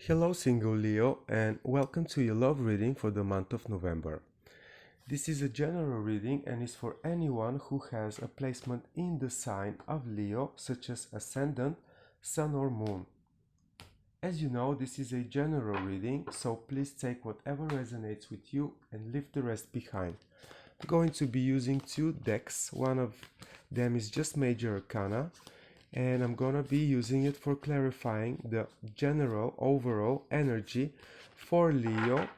Hello, single Leo, and welcome to your love reading for the month of November. This is a general reading and is for anyone who has a placement in the sign of Leo, such as Ascendant, Sun, or Moon. As you know, this is a general reading, so please take whatever resonates with you and leave the rest behind. I'm going to be using two decks. One of them is just Major Arcana, and I'm gonna be using it for clarifying the general overall energy for Leo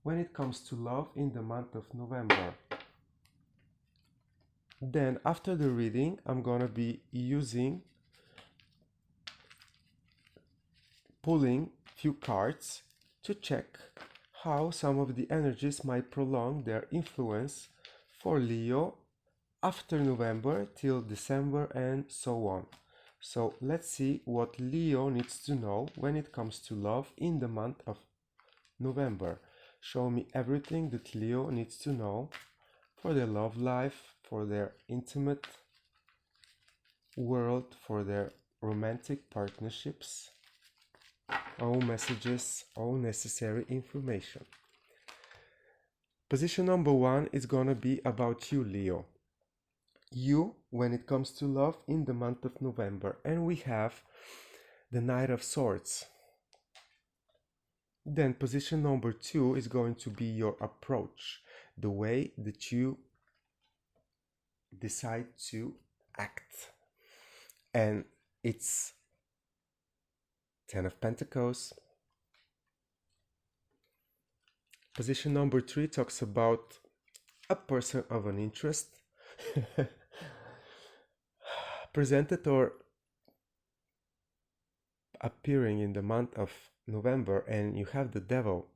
when it comes to love in the month of November. Then after the reading, I'm gonna be pulling few cards to check how some of the energies might prolong their influence for Leo after November till December and so on. So let's see what Leo needs to know when it comes to love in the month of November. Show me everything that Leo needs to know for their love life, for their intimate world, for their romantic partnerships. All messages, all necessary information. Position number one is gonna be about you, Leo. You when it comes to love in the month of November, and we have the Knight of Swords. Then position number two is going to be your approach, the way that you decide to act, and it's 10 of Pentacles. Position number three talks about a person of an interest presented or appearing in the month of November, and you have the Devil.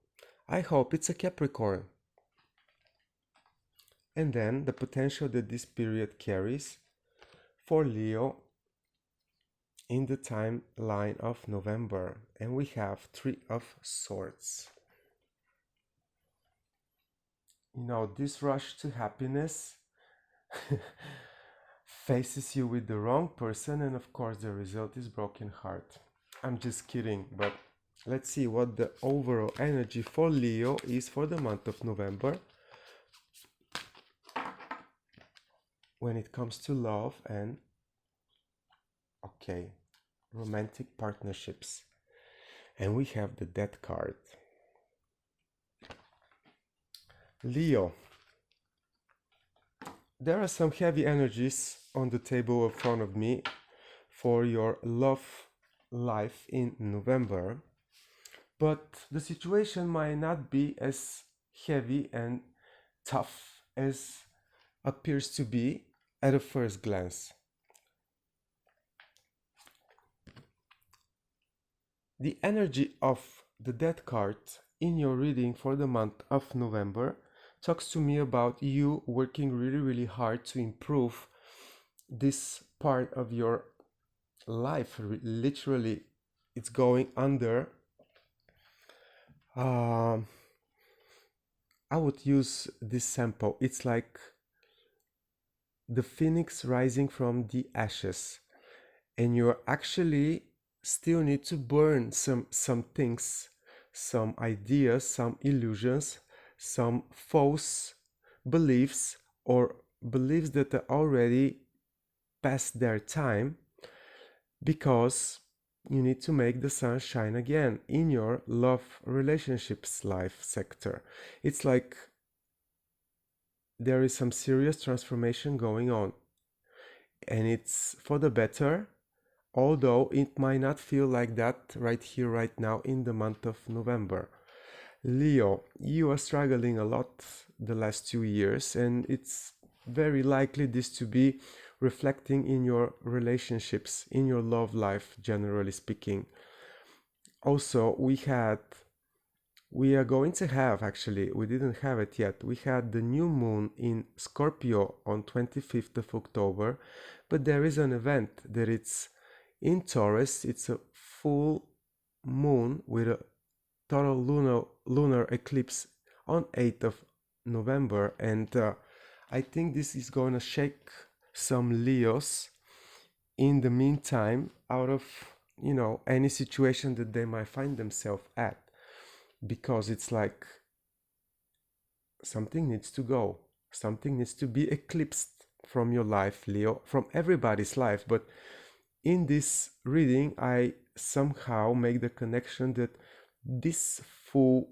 I hope it's a Capricorn. And then the potential that this period carries for Leo in the timeline of November, and we have Three of Swords. You know, this rush to happiness faces you with the wrong person, and of course the result is broken heart. I'm just kidding, but let's see what the overall energy for Leo is for the month of November when it comes to love and romantic partnerships. And we have the Death card. Leo, there are some heavy energies on the table in front of me for your love life in November, but the situation might not be as heavy and tough as appears to be at a first glance. The energy of the Death card in your reading for the month of November talks to me about you working really hard to improve this part of your life. Literally, it's going under. I would use this sample. It's like the phoenix rising from the ashes, and you actually still need to burn some things, some ideas, some illusions, some false beliefs, or beliefs that are already past their time, because you need to make the sun shine again in your love relationships life sector. It's like there is some serious transformation going on, and it's for the better, although it might not feel like that right here, right now in the month of November. Leo, you are struggling a lot the last 2 years, and it's very likely this to be reflecting in your relationships, in your love life, generally speaking. Also, we are going to have, actually, we didn't have it yet, we had the new moon in Scorpio on 25th of October, but there is an event that it's in Taurus. It's a full moon with a total lunar eclipse on 8th of November, and I think this is going to shake some Leos in the meantime out of any situation that they might find themselves at, because it's like something needs to go, something needs to be eclipsed from your life, Leo, from everybody's life. But in this reading, I somehow make the connection that this full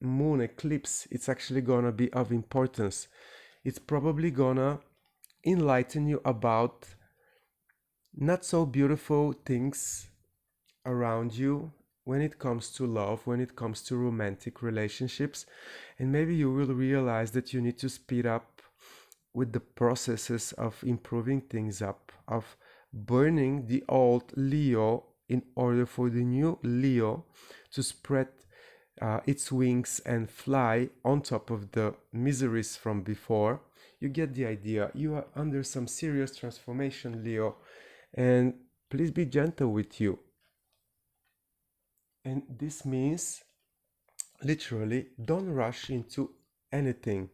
moon eclipse, it's actually gonna be of importance. It's probably gonna enlighten you about not so beautiful things around you when it comes to love, when it comes to romantic relationships. And maybe you will realize that you need to speed up with the processes of improving things up, of burning the old Leo in order for the new Leo to spread its wings and fly on top of the miseries from before. You get the idea. You are under some serious transformation, Leo, and please be gentle with you. And this means literally don't rush into anything.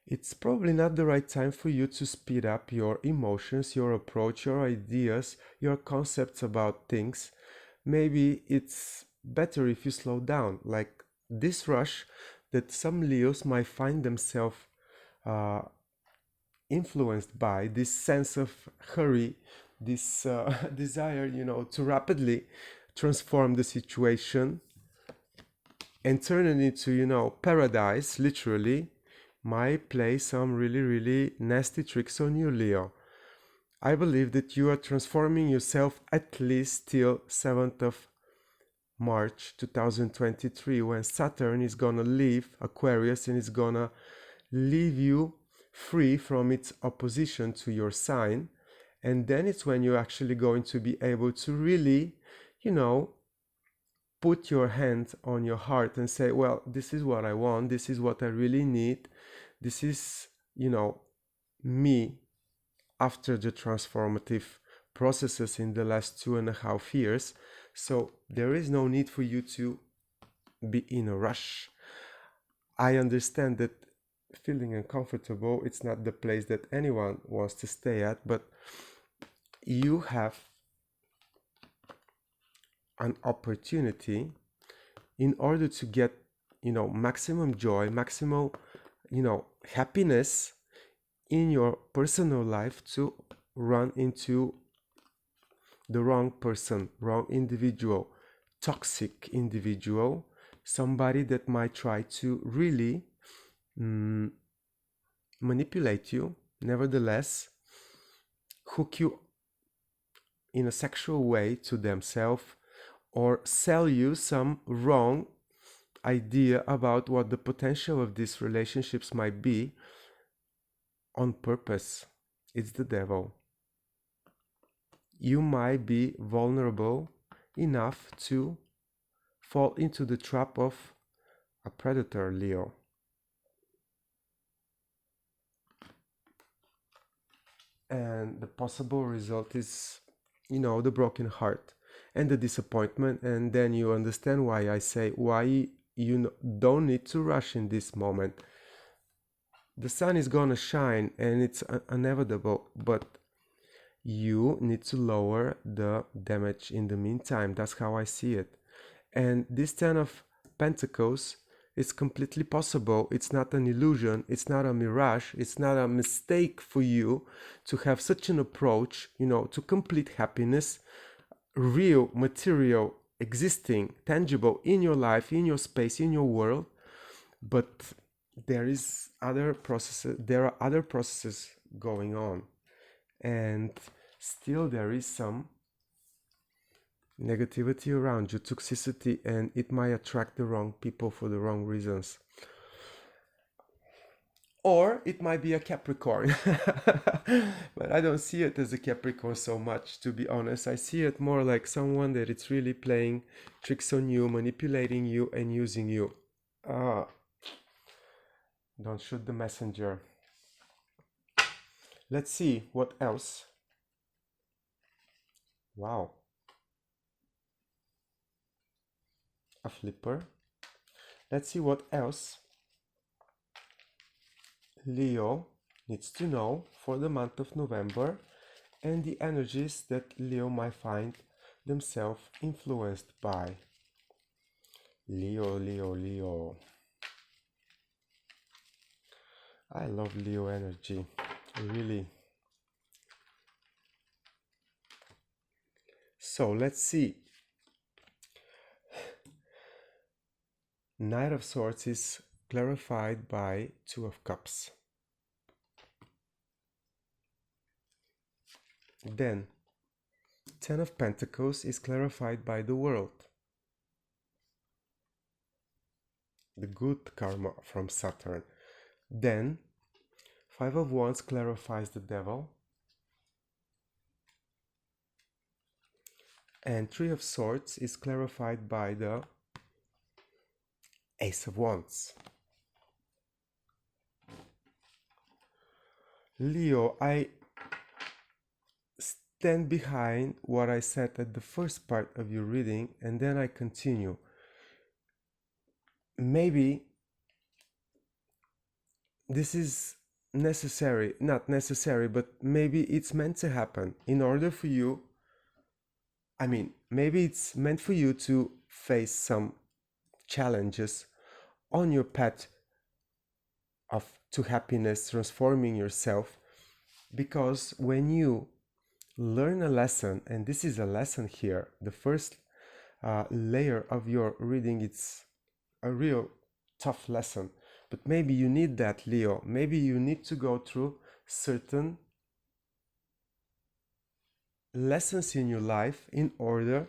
It's probably not the right time for you to speed up your emotions, your approach, your ideas, your concepts about things. Maybe it's better if you slow down. Like this rush that some Leos might find themselves influenced by, this sense of hurry, this desire, to rapidly transform the situation and turn it into, paradise, literally, might play some really, really nasty tricks on you, Leo. I believe that you are transforming yourself at least till 7th of March 2023, when Saturn is gonna leave Aquarius and is gonna leave you free from its opposition to your sign. And then it's when you're actually going to be able to really, put your hand on your heart and say, well, this is what I want, this is what I really need, this is, me after the transformative processes in the last 2.5 years. So there is no need for you to be in a rush. I understand that feeling uncomfortable, it's not the place that anyone wants to stay at, but you have an opportunity in order to get, maximum joy, maximum, happiness in your personal life, to run into the wrong person, wrong individual, toxic individual, somebody that might try to really manipulate you, nevertheless, hook you in a sexual way to themselves, or sell you some wrong idea about what the potential of these relationships might be on purpose. It's the devil. You might be vulnerable enough to fall into the trap of a predator, Leo. And the possible result is, the broken heart and the disappointment. And then you understand why I say why you don't need to rush in this moment. The sun is gonna shine and it's inevitable, but you need to lower the damage in the meantime. That's how I see it. And this 10 of Pentacles is completely possible. It's not an illusion. It's not a mirage. It's not a mistake for you to have such an approach, to complete happiness, real, material, existing, tangible in your life, in your space, in your world. But there are other processes going on, and still there is some negativity around you, toxicity, and it might attract the wrong people for the wrong reasons. Or it might be a Capricorn. But I don't see it as a Capricorn so much, to be honest. I see it more like someone that it's really playing tricks on you, manipulating you, and using you. Don't shoot the messenger. Let's see what else. Wow. A flipper. Let's see what else Leo needs to know for the month of November, and the energies that Leo might find themselves influenced by. Leo, Leo, Leo. I love Leo energy, really. So let's see. Knight of Swords is clarified by Two of Cups. Then Ten of Pentacles is clarified by the World. The good karma from Saturn. Then Five of Wands clarifies the Devil. And Three of Swords is clarified by the Ace of Wands. Leo, I stand behind what I said at the first part of your reading, and then I continue. Maybe this is necessary, not necessary, but maybe it's meant to happen in order for you. I mean, maybe it's meant for you to face some challenges on your path to happiness, transforming yourself, because when you learn a lesson, and this is a lesson here, the first layer of your reading, it's a real tough lesson, but maybe you need that, Leo. Maybe you need to go through certain lessons in your life in order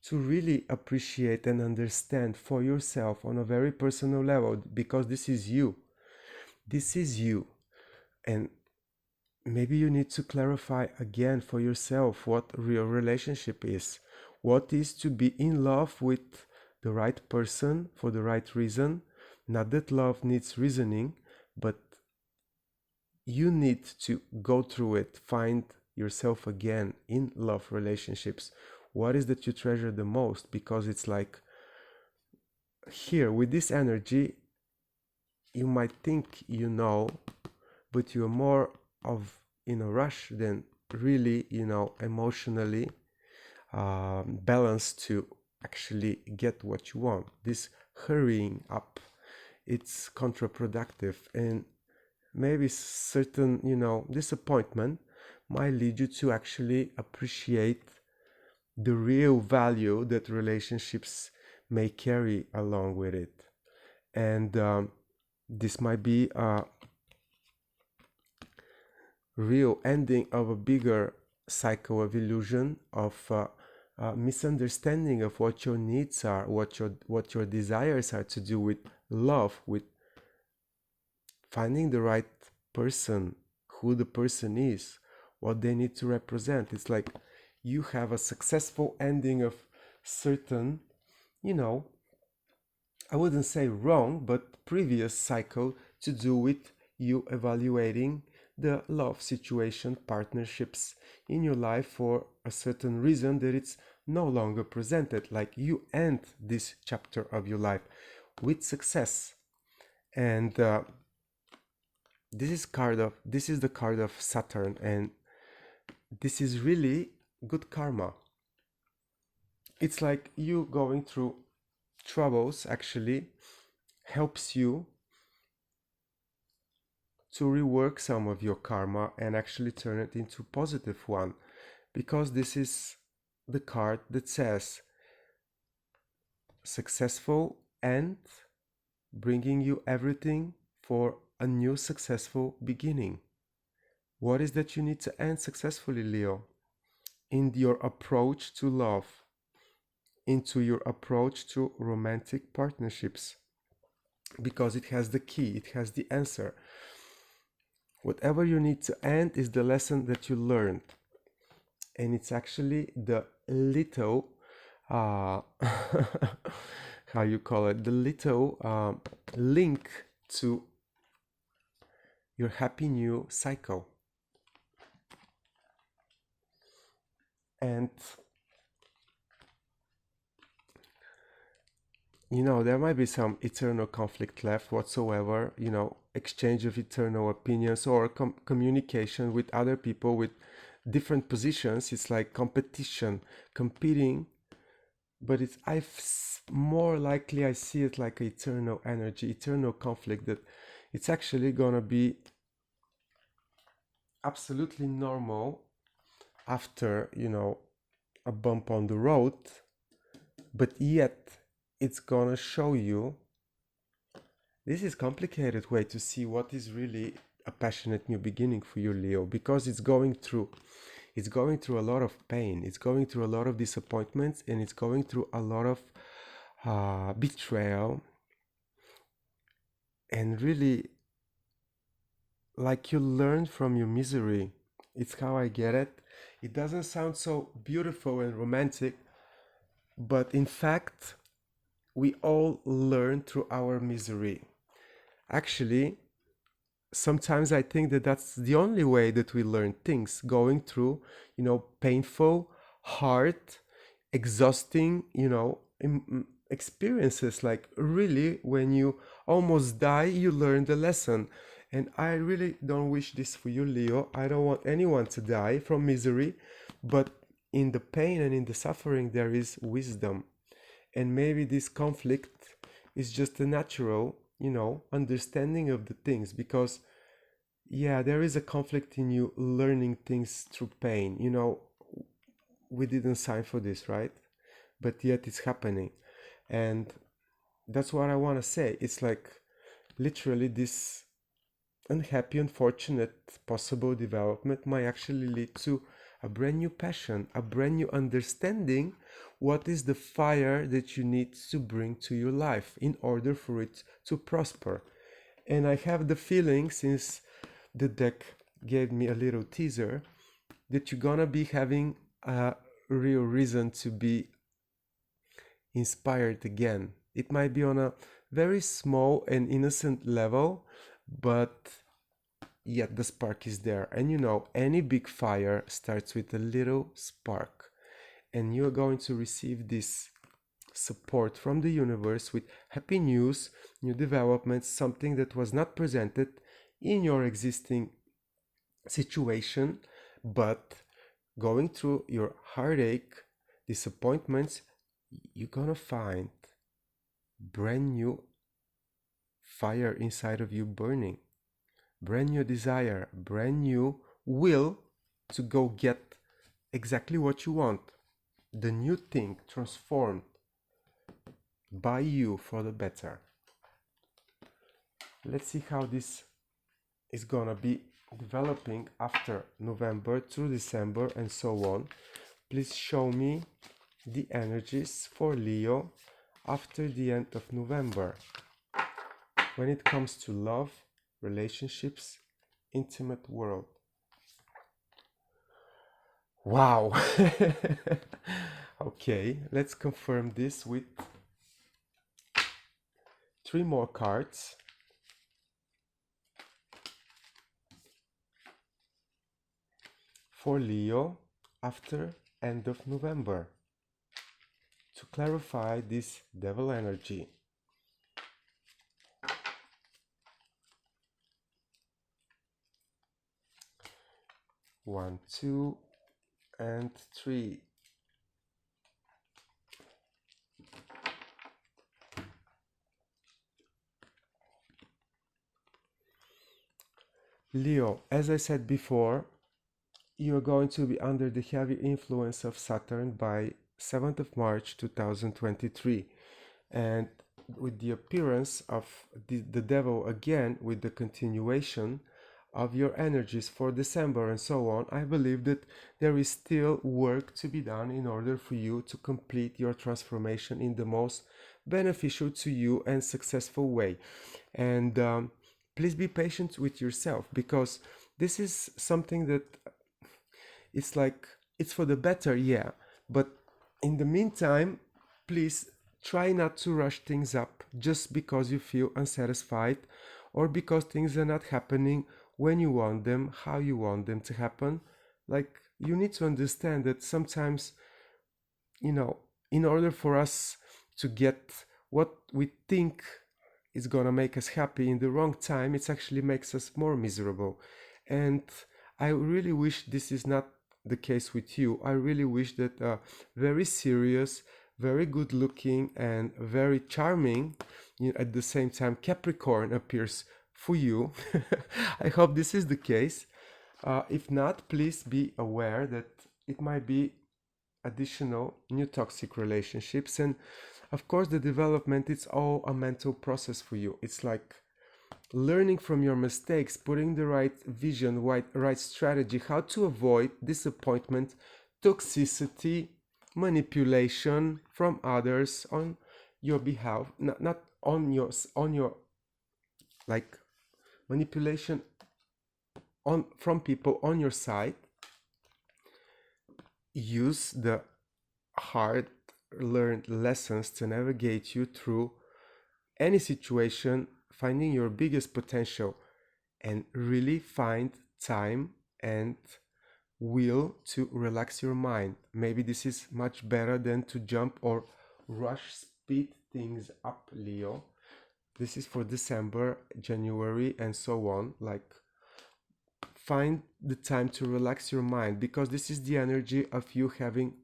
to really appreciate and understand for yourself on a very personal level, because this is you. This is you. And maybe you need to clarify again for yourself what real relationship is. What is to be in love with the right person for the right reason. Not that love needs reasoning, but you need to go through it, find yourself again in love relationships. What is that you treasure the most? Because it's like here with this energy, you might think you know, but you're more of in a rush than really, emotionally balanced to actually get what you want. This hurrying up, it's counterproductive, and maybe certain, disappointment might lead you to actually appreciate the real value that relationships may carry along with it. And this might be a real ending of a bigger cycle of illusion, of misunderstanding of what your needs are, what your desires are to do with love, with finding the right person, who the person is, what they need to represent. It's like you have a successful ending of certain, I wouldn't say wrong, but previous cycle to do with you evaluating the love situation, partnerships in your life for a certain reason that it's no longer presented. Like you end this chapter of your life with success. And this is the card of Saturn, and this is really good karma. It's like you going through troubles actually helps you to rework some of your karma and actually turn it into a positive one, because this is the card that says successful and bringing you everything for a new successful beginning. What is that you need to end successfully, Leo? In your approach to love, into your approach to romantic partnerships, because it has the key, it has the answer. Whatever you need to end is the lesson that you learned, and it's actually the little how you call it, the little link to your happy new cycle. And there might be some eternal conflict left whatsoever, exchange of eternal opinions or communication with other people, with different positions. It's like competition, competing, but it's more likely I see it like eternal energy, eternal conflict, that it's actually gonna be absolutely normal after, a bump on the road, but yet it's gonna show you. This is complicated way to see what is really a passionate new beginning for you, Leo, because it's going through a lot of pain, it's going through a lot of disappointments, and it's going through a lot of betrayal, and really, like, you learn from your misery. It's how I get it. It doesn't sound so beautiful and romantic, but in fact, we all learn through our misery. Actually, sometimes I think that that's the only way that we learn things, going through, painful, hard, exhausting, experiences. Like, really, when you almost die, you learn the lesson. And I really don't wish this for you, Leo. I don't want anyone to die from misery, but in the pain and in the suffering, there is wisdom. And maybe this conflict is just a natural, understanding of the things, because yeah, there is a conflict in you learning things through pain. We didn't sign for this, right? But yet it's happening. And that's what I want to say. It's like, literally, this unhappy, unfortunate possible development might actually lead to a brand new passion, a brand new understanding what is the fire that you need to bring to your life in order for it to prosper. And I have the feeling, since the deck gave me a little teaser, that you're gonna be having a real reason to be inspired again. It might be on a very small and innocent level, but yet the spark is there. And any big fire starts with a little spark, and you're going to receive this support from the universe with happy news, new developments, something that was not presented in your existing situation, but going through your heartache, disappointments, you're gonna find brand new fire inside of you burning, brand new desire, brand new will to go get exactly what you want, the new thing transformed by you for the better. Let's see how this is gonna be developing after November through December and so on. Please show me the energies for Leo after the end of November when it comes to love, relationships, intimate world. Wow. Okay, let's confirm this with 3 more cards. For Leo after end of November, to clarify this devil energy. 1, 2, and 3. Leo, as I said before, you're going to be under the heavy influence of Saturn by 7th of March 2023. And with the appearance of the devil again, with the continuation of your energies for December and so on, I believe that there is still work to be done in order for you to complete your transformation in the most beneficial to you and successful way. And please be patient with yourself, because this is something that it's like, it's for the better, yeah, but in the meantime, please try not to rush things up just because you feel unsatisfied, or because things are not happening when you want them, how you want them to happen. Like, you need to understand that sometimes, in order for us to get what we think is gonna make us happy in the wrong time, it actually makes us more miserable. And I really wish this is not the case with you, I really wish that a very serious, very good looking, and very charming, at the same time, Capricorn appears for you. I hope this is the case. If not, please be aware that it might be additional new toxic relationships. And of course, the development, it's all a mental process for you. It's like learning from your mistakes, putting the right vision, right strategy, how to avoid disappointment, toxicity, manipulation from others on your behalf, not on your like manipulation on from people on your side. Use the hard learned lessons to navigate you through any situation, finding your biggest potential, and really find time and will to relax your mind. Maybe this is much better than to jump or rush speed things up, Leo. This is for December, January, and so on. Like, find the time to relax your mind, because this is the energy of you having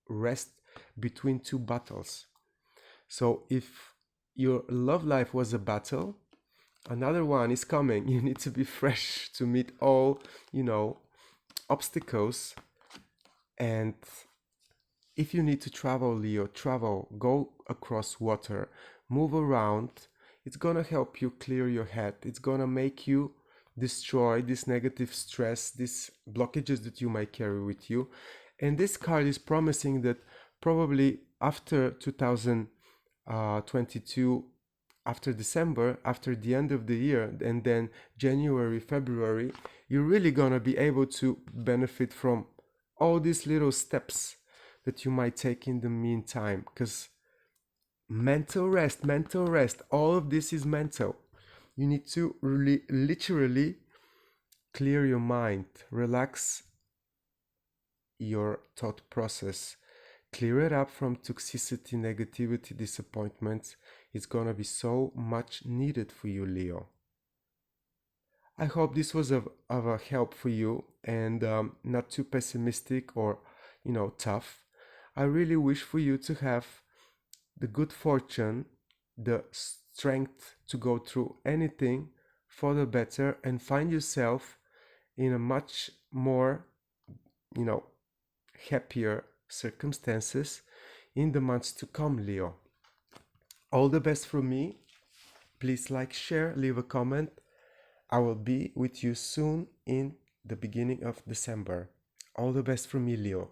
rest between two battles. So if your love life was a battle, another one is coming. You need to be fresh to meet all, obstacles. And if you need to travel, Leo, travel, go across water, move around. It's gonna help you clear your head. It's gonna make you destroy this negative stress, these blockages that you might carry with you. And this card is promising that probably after 2022, after December, after the end of the year, and then January, February, you're really gonna be able to benefit from all these little steps that you might take in the meantime. Because mental rest, all of this is mental. You need to really, literally clear your mind, relax your thought process, clear it up from toxicity, negativity, disappointments. It's gonna be so much needed for you, Leo. I hope this was of a help for you, and not too pessimistic or, tough. I really wish for you to have the good fortune, the strength to go through anything for the better, and find yourself in a much more, happier circumstances in the months to come, Leo. All the best from me. Please like, share, leave a comment. I will be with you soon in the beginning of December. All the best from me, Leo.